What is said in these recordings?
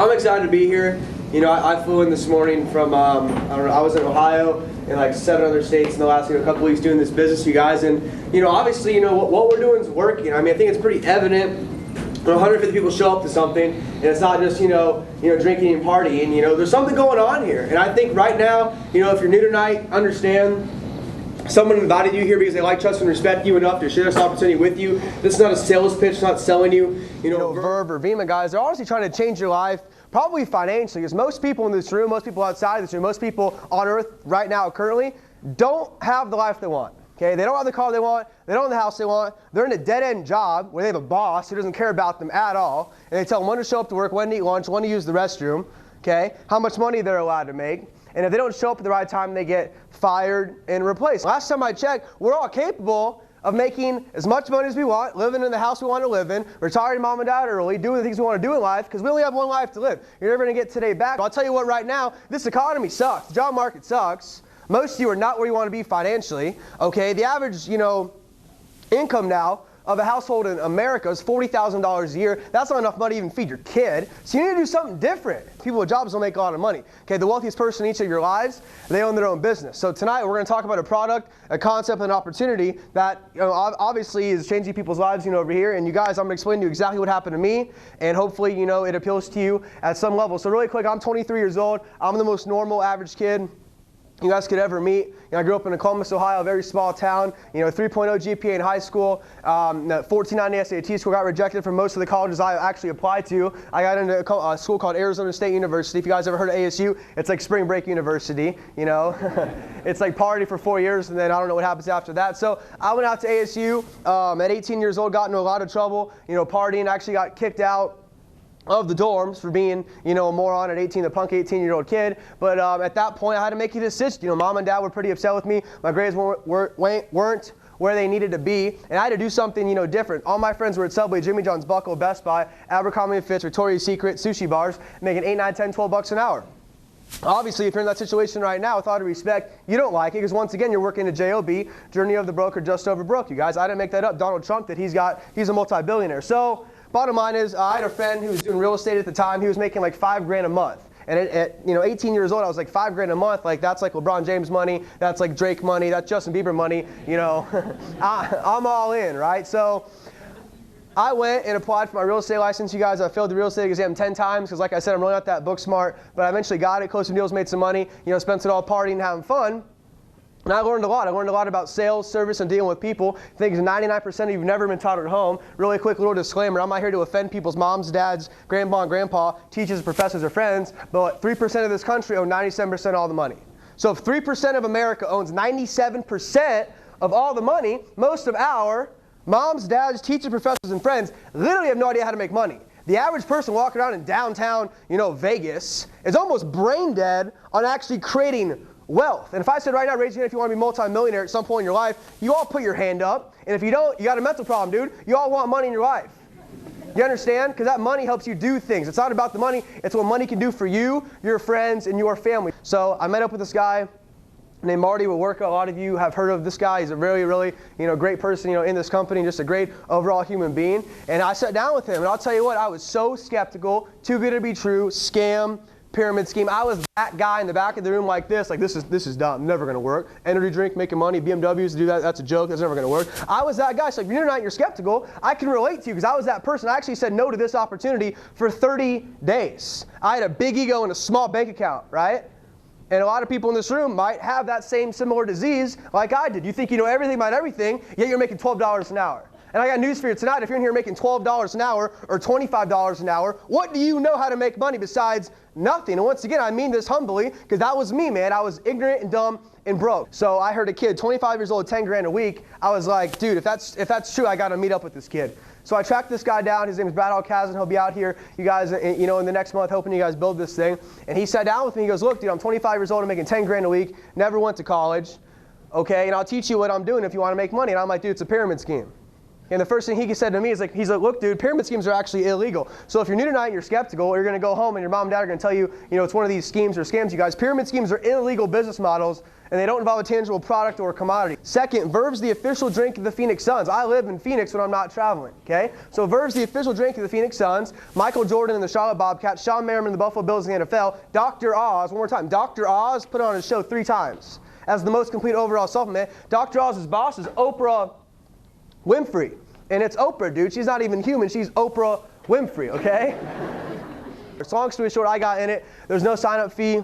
I'm excited to be here. You know, I flew in this morning from, I was in Ohio and like 7 other states in the last couple weeks doing this business with you guys. And, you know, obviously, you know, what we're doing is working. I mean, I think it's pretty evident when 150 people show up to something and it's not just, you know, drinking and partying. You know, there's something going on here. And I think right now, you know, if you're new tonight, understand someone invited you here because they like, trust, and respect you enough to share this opportunity with you. This is not a sales pitch, not selling you. You know, Verve or Vemma guys, they're honestly trying to change your life, probably financially, because most people in this room, most people outside of this room, most people on earth right now currently don't have the life they want. Okay, they don't have the car they want, they don't have the house they want, they're in a dead-end job where they have a boss who doesn't care about them at all, and they tell them when to show up to work, when to eat lunch, when to use the restroom, okay, how much money they're allowed to make. And if they don't show up at the right time, they get fired and replaced. Last time I checked, we're all capable of making as much money as we want, living in the house we want to live in, retiring mom and dad early, doing the things we want to do in life, because we only have one life to live. You're never going to get today back. I'll tell you what, right now, this economy sucks. The job market sucks. Most of you are not where you want to be financially. Okay, the average, you know, income now of a household in America is $40,000 a year. That's not enough money to even feed your kid. So you need to do something different. People with jobs don't make a lot of money. Okay, the wealthiest person in each of your lives, they own their own business. So tonight we're going to talk about a product, a concept, and an opportunity that, you know, obviously is changing people's lives, you know, over here. And you guys, I'm going to explain to you exactly what happened to me, and hopefully, you know, it appeals to you at some level. So really quick, I'm 23 years old. I'm the most normal, average kid you guys could ever meet. You know, I grew up in Columbus, Ohio, a very small town. You know, 3.0 GPA in high school, 1490 SAT score. Got rejected from most of the colleges I actually applied to. I got into a school called Arizona State University. If you guys ever heard of ASU, it's like spring break university. You know, it's like party for 4 years, and then I don't know what happens after that. So I went out to ASU at 18 years old, got into a lot of trouble. You know, partying. Actually got kicked out of the dorms for being, you know, a moron at 18, the punk 18-year-old kid. But at that point, I had to make a decision. You know, mom and dad were pretty upset with me. My grades weren't where they needed to be, and I had to do something, you know, different. All my friends were at Subway, Jimmy John's, Buckle, Best Buy, Abercrombie & Fitch, Victoria's Secret, sushi bars, making 8, 9, 10, 12 bucks an hour. Obviously, if you're in that situation right now, with all due respect, you don't like it, because once again, you're working a JOB, Journey of the Broke, or just over broke. You guys, I didn't make that up. Donald Trump did. He's a multi-billionaire. So bottom line is, I had a friend who was doing real estate at the time. He was making like $5 grand a month. And at you know, 18 years old, I was like, $5 grand a month. Like, that's like LeBron James money. That's like Drake money. That's Justin Bieber money. You know, I'm all in, right? So I went and applied for my real estate license. You guys, I failed the real estate exam 10 times because, like I said, I'm really not that book smart. But I eventually got it, closed some deals, made some money, you know, spent it all partying and having fun. And I learned a lot. I learned a lot about sales, service, and dealing with people. I think 99% of you have never been taught at home. Really quick little disclaimer. I'm not here to offend people's moms, dads, grandma, and grandpa, teachers, professors, or friends. But 3% of this country own 97% of all the money. So if 3% of America owns 97% of all the money, most of our moms, dads, teachers, professors, and friends literally have no idea how to make money. The average person walking around in downtown, you know, Vegas is almost brain dead on actually creating wealth. And if I said right now, raise your hand if you want to be multi-millionaire at some point in your life, you all put your hand up. And if you don't, you got a mental problem, dude. You all want money in your life. You understand? Because that money helps you do things. It's not about the money. It's what money can do for you, your friends, and your family. So I met up with this guy named Marty Waworka. A lot of you have heard of this guy. He's a really, really, you know, great person, you know, in this company, just a great overall human being. And I sat down with him, and I'll tell you what, I was so skeptical, too good to be true, scam, pyramid scheme. I was that guy in the back of the room like this is dumb, never going to work. Energy drink, making money, BMWs, do that, that's a joke, that's never going to work. I was that guy. So if you're not, you're skeptical, I can relate to you because I was that person. I actually said no to this opportunity for 30 days. I had a big ego and a small bank account, right? And a lot of people in this room might have that same similar disease like I did. You think you know everything about everything, yet you're making $12 an hour. And I got news for you tonight. If you're in here making $12 an hour or $25 an hour, what do you know how to make money besides nothing? And once again, I mean this humbly, because that was me, man. I was ignorant and dumb and broke. So I heard a kid, 25 years old, 10 grand a week. I was like, dude, if that's true, I got to meet up with this kid. So I tracked this guy down. His name is Brad Alcazan. He'll be out here, you guys, you know, in the next month, hoping you guys build this thing. And he sat down with me. He goes, look, dude, I'm 25 years old. I'm making 10 grand a week. Never went to college. Okay, and I'll teach you what I'm doing if you want to make money. And I'm like, dude, it's a pyramid scheme. And the first thing he said to me is he's like, look, dude, pyramid schemes are actually illegal. So if you're new tonight and you're skeptical, or you're going to go home and your mom and dad are going to tell you, you know, it's one of these schemes or scams, you guys. Pyramid schemes are illegal business models and they don't involve a tangible product or commodity. Second, Verve's the official drink of the Phoenix Suns. I live in Phoenix when I'm not traveling, okay? So Verve's the official drink of the Phoenix Suns, Michael Jordan and the Charlotte Bobcats, Sean Merriman and the Buffalo Bills in the NFL, Dr. Oz, one more time, Dr. Oz put on his show 3 times as the most complete overall supplement. Dr. Oz's boss is Oprah Winfrey, and it's Oprah, dude. She's not even human. She's Oprah Winfrey, okay? So long story short, I got in it. There's no sign-up fee.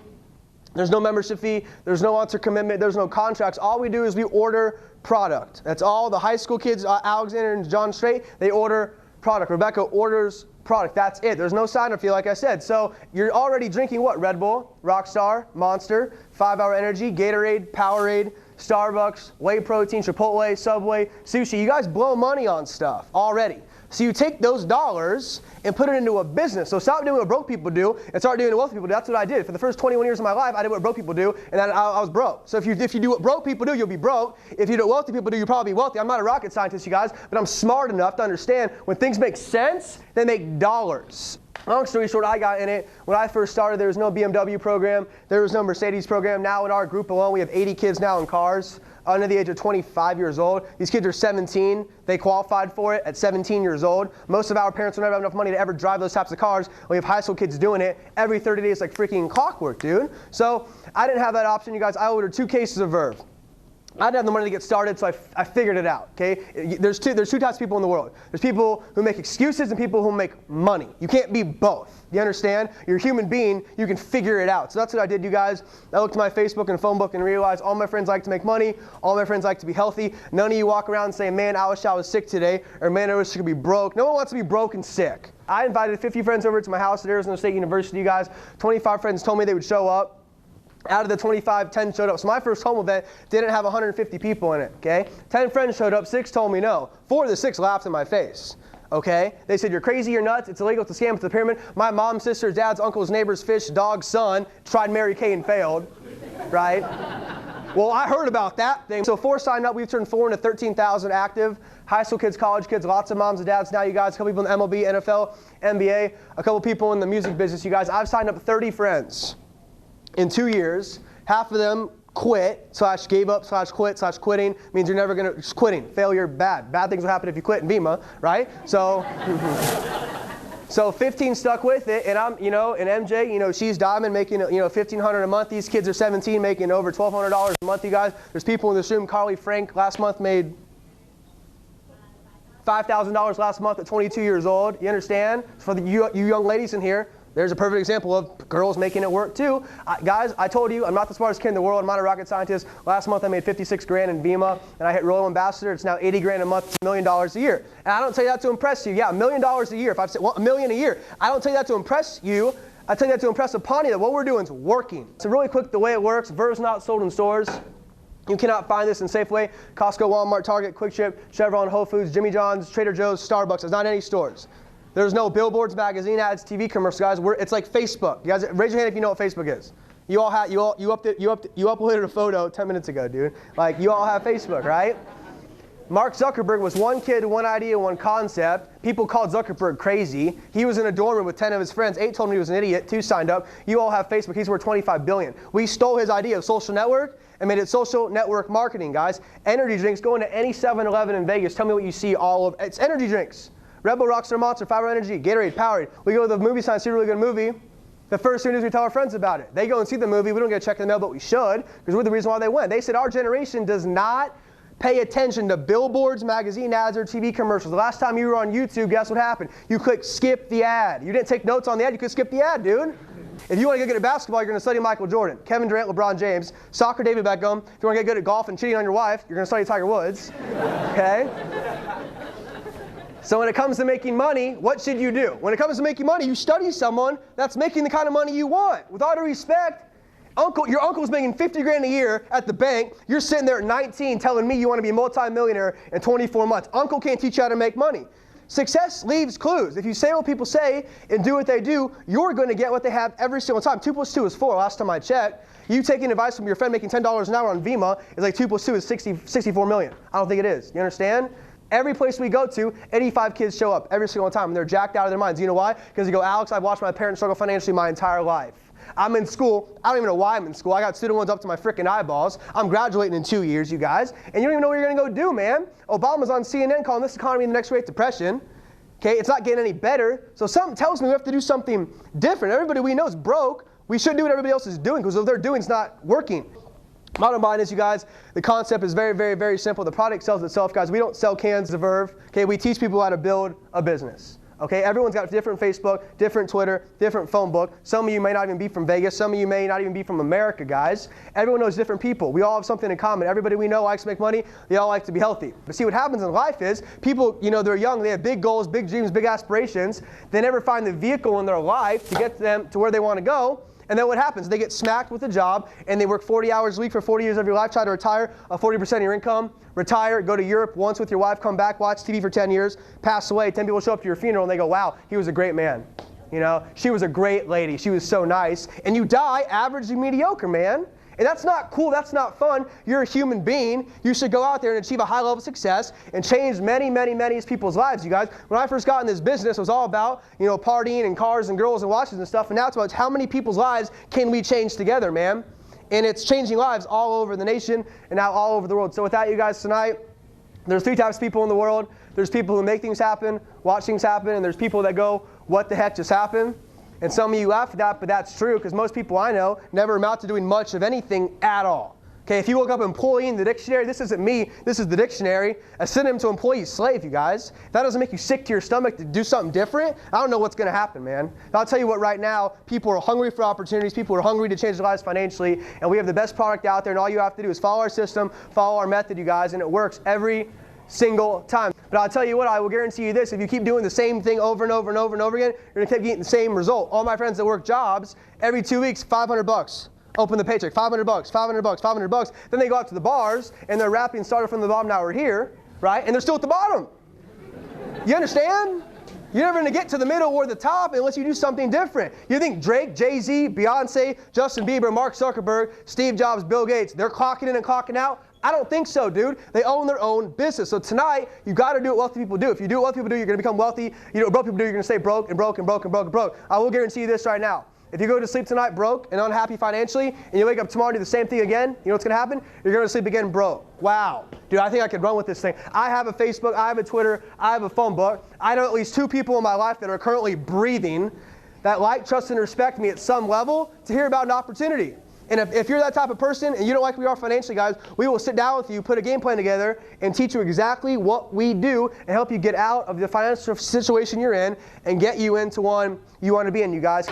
There's no membership fee. There's no answer commitment. There's no contracts. All we do is we order product. That's all. The high school kids, Alexander and John Strate, they order product. Rebecca orders product. That's it. There's no sign-up fee, like I said. So you're already drinking what? Red Bull, Rockstar, Monster, 5-Hour Energy, Gatorade, Powerade, Starbucks, whey protein, Chipotle, Subway, sushi. You guys blow money on stuff already. So you take those dollars and put it into a business. So stop doing what broke people do and start doing what wealthy people do. That's what I did. For the first 21 years of my life, I did what broke people do, and then I was broke. So if you do what broke people do, you'll be broke. If you do what wealthy people do, you'll probably be wealthy. I'm not a rocket scientist, you guys, but I'm smart enough to understand when things make sense, they make dollars. Long story short, I got in it. When I first started, there was no BMW program. There was no Mercedes program. Now in our group alone, we have 80 kids now in cars under the age of 25 years old. These kids are 17. They qualified for it at 17 years old. Most of our parents will never have enough money to ever drive those types of cars. We have high school kids doing it every 30 days like freaking clockwork, dude. So I didn't have that option, you guys. I ordered 2 cases of Verve. I didn't have the money to get started, so I figured it out, okay? There's two types of people in the world. There's people who make excuses and people who make money. You can't be both. You understand? You're a human being. You can figure it out. So that's what I did, you guys. I looked at my Facebook and phone book and realized all my friends like to make money. All my friends like to be healthy. None of you walk around saying, man, I wish I was sick today, or man, I wish I could be broke. No one wants to be broke and sick. I invited 50 friends over to my house at Arizona State University, you guys. 25 friends told me they would show up. Out of the 25, 10 showed up. So my first home event didn't have 150 people in it, okay? 10 friends showed up, 6 told me no. 4 of the 6 laughed in my face, okay? They said, you're crazy, you're nuts, it's illegal, it's a scam, it's a pyramid. My mom, sister, dad's, uncle's, neighbor's, fish, dog, son tried Mary Kay and failed, right? Well, I heard about that thing. So 4 signed up. We've turned 4 into 13,000 active. High school kids, college kids, lots of moms and dads now, you guys. A couple people in the MLB, NFL, NBA, a couple people in the music business, you guys. I've signed up 30 friends. In 2 years, half of them quit, / gave up, / quit, / quitting. Means you're never going to, quitting, failure, bad. Bad things will happen if you quit in Vemma, right? So, so 15 stuck with it, and I'm, and MJ, she's diamond making, $1,500 a month. These kids are 17 making over $1,200 a month, you guys. There's people in this room, Carly Frank last month made $5,000 last month at 22 years old. You understand? For you young ladies in here, there's a perfect example of girls making it work too. Guys, I told you, I'm not the smartest kid in the world. I'm not a rocket scientist. Last month I made 56 grand in Vemma, and I hit Royal Ambassador. It's now 80 grand a month. It's $1 million a year. And I don't tell you that to impress you. Yeah, $1 million a year. If I've said $1 million a year, I don't tell you that to impress you. I tell you that to impress upon you that what we're doing is working. So really quick, the way it works, Verve's not sold in stores. You cannot find this in Safeway, Costco, Walmart, Target, Quick Trip, Chevron, Whole Foods, Jimmy John's, Trader Joe's, Starbucks. There's not any stores. There's no billboards, magazine ads, TV commercials, guys. It's like Facebook. You guys, raise your hand if you know what Facebook is. You uploaded a photo 10 minutes ago, dude. Like, you all have Facebook, right? Mark Zuckerberg was one kid, one idea, one concept. People called Zuckerberg crazy. He was in a dorm room with 10 of his friends. 8 told him he was an idiot. 2 signed up. You all have Facebook. He's worth $25 billion. We stole his idea of social network and made it social network marketing, guys. Energy drinks. Go into any 7-Eleven in Vegas. Tell me what you see all over. It's energy drinks. Red Bull, Rockstar, Monster, 5-Hour Energy, Gatorade, Powerade. We go to the movie sign, see a really good movie. The first thing is we tell our friends about it. They go and see the movie. We don't get a check in the mail, but we should, because we're the reason why they went. They said our generation does not pay attention to billboards, magazine ads, or TV commercials. The last time you were on YouTube, guess what happened? You clicked skip the ad. You didn't take notes on the ad. You could skip the ad, dude. If you want to get good at basketball, you're going to study Michael Jordan, Kevin Durant, LeBron James, soccer, David Beckham. If you want to get good at golf and cheating on your wife, you're going to study Tiger Woods. Okay? So when it comes to making money, what should you do? When it comes to making money, you study someone that's making the kind of money you want. With all due respect, your uncle's making 50 grand a year at the bank. You're sitting there at 19 telling me you want to be a multi-millionaire in 24 months. Uncle can't teach you how to make money. Success leaves clues. If you say what people say and do what they do, you're going to get what they have every single time. 2 + 2 is 4, last time I checked. You taking advice from your friend making $10 an hour on Vemma is like 2 + 2 is 64 million. I don't think it is. You understand? Every place we go to, 85 kids show up every single time, and they're jacked out of their minds. You know why? Because they go, Alex, I've watched my parents struggle financially my entire life. I'm in school. I don't even know why I'm in school. I got student loans up to my freaking eyeballs. I'm graduating in 2 years, you guys. And you don't even know what you're going to go do, man. Obama's on CNN calling this economy the next Great Depression. Okay, it's not getting any better. So something tells me we have to do something different. Everybody we know is broke. We shouldn't do what everybody else is doing, because what they're doing is not working. Bottom line is, you guys, the concept is very, very, very simple. The product sells itself, guys. We don't sell cans of Verve. Okay, we teach people how to build a business. Okay, everyone's got different Facebook, different Twitter, different phone book. Some of you may not even be from Vegas. Some of you may not even be from America, guys. Everyone knows different people. We all have something in common. Everybody we know likes to make money. They all like to be healthy. But see, what happens in life is people, you know, they're young. They have big goals, big dreams, big aspirations. They never find the vehicle in their life to get them to where they want to go. And then what happens? They get smacked with a job, and they work 40 hours a week for 40 years of your life, try to retire 40% of your income, retire, go to Europe once with your wife, come back, watch TV for 10 years, pass away. 10 people show up to your funeral, and they go, wow, he was a great man. You know, she was a great lady. She was so nice. And you die average and mediocre, man. And that's not cool. That's not fun. You're a human being. You should go out there and achieve a high level of success and change many, many, many people's lives, you guys. When I first got in this business, it was all about, you know, partying and cars and girls and watches and stuff. And now it's about how many people's lives can we change together, man. And it's changing lives all over the nation and now all over the world. So with that, you guys, tonight, there's 3 types of people in the world. There's people who make things happen, watch things happen, and there's people that go, what the heck just happened? And some of you laugh at that, but that's true, because most people I know never amount to doing much of anything at all. Okay, if you look up employee in the dictionary, this isn't me, this is the dictionary. A synonym to employee is slave, you guys. If that doesn't make you sick to your stomach to do something different, I don't know what's going to happen, man. And I'll tell you what, right now, people are hungry for opportunities, people are hungry to change their lives financially, and we have the best product out there, and all you have to do is follow our system, follow our method, you guys, and it works every single time. But I'll tell you what, I will guarantee you this, if you keep doing the same thing over and over and over and over again, you're going to keep getting the same result. All my friends that work jobs, every 2 weeks, $500. Open the paycheck, $500, $500, $500. Then they go out to the bars, and they're rapping, started from the bottom, now we're here, right? And they're still at the bottom. You understand? You're never going to get to the middle or the top unless you do something different. You think Drake, Jay-Z, Beyonce, Justin Bieber, Mark Zuckerberg, Steve Jobs, Bill Gates, they're clocking in and clocking out? I don't think so, dude. They own their own business. So tonight, you got to do what wealthy people do. If you do what wealthy people do, you're going to become wealthy. You do what broke people do, you're going to stay broke and broke and broke and broke and broke. I will guarantee you this right now. If you go to sleep tonight broke and unhappy financially, and you wake up tomorrow and do the same thing again, you know what's going to happen? You're going to sleep again broke. Wow. Dude, I think I could run with this thing. I have a Facebook, I have a Twitter, I have a phone book. I know at least 2 people in my life that are currently breathing that like, trust, and respect me at some level to hear about an opportunity. And if you're that type of person and you don't like where we are financially, guys, we will sit down with you, put a game plan together, and teach you exactly what we do and help you get out of the financial situation you're in and get you into one you want to be in, you guys.